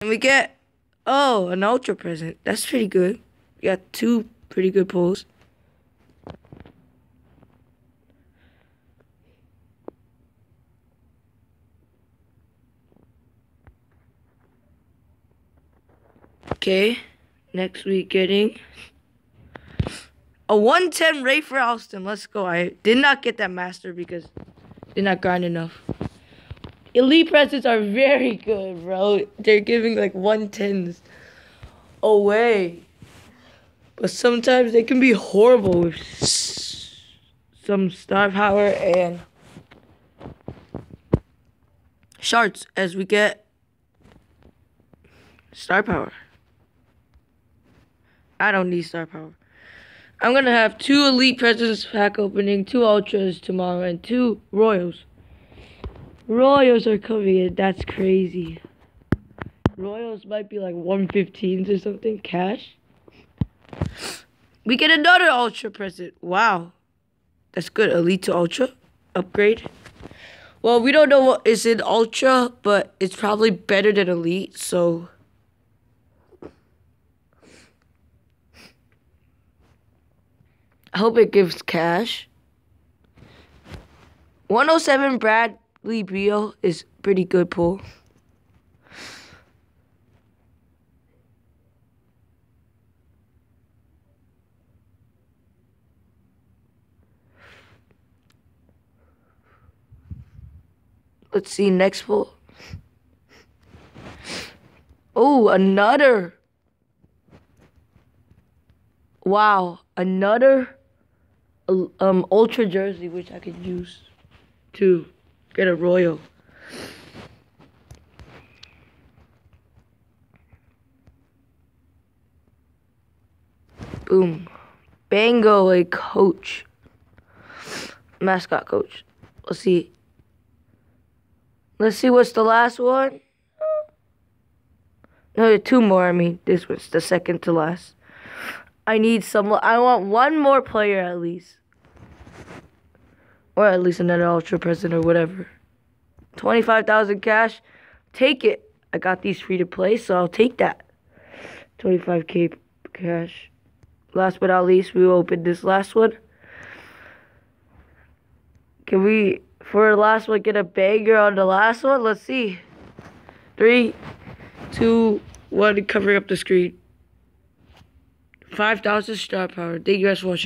And we get, oh, an ultra present. That's pretty good. We got 2 pretty good pulls. Okay, next week getting a 110 Ray for Alston. Let's go. I did not get that master because I did not grind enough. Elite presents are very good, bro. They're giving like 110s away. But sometimes they can be horrible with some star power and shards as we get star power. I don't need star power. I'm gonna have 2 elite presents pack opening, 2 ultras tomorrow, and 2 royals. Royals are coming in. That's crazy. Royals might be like 115s or something cash. We get another ultra present. Wow, that's good. Elite to ultra upgrade. Well, we don't know what is in ultra, but it's probably better than elite. So. I hope it gives cash. 107 Bradley Beal is pretty good pull. Let's see next pull. Oh, another. Wow, another ultra jersey, which I could use to get a royal. Boom. Bango, a coach. Mascot coach. Let's see. Let's see what's the last one. No, 2 more. I mean, this one's the second to last. I want 1 more player at least. Or at least another ultra present or whatever. 25,000 cash. Take it. I got these free to play, so I'll take that. 25k cash. Last but not least, we will open this last one. Can we, for the last one, get a banger on the last one? Let's see. 3, 2, 1, covering up the screen. 5,000 star power. Thank you guys for watching.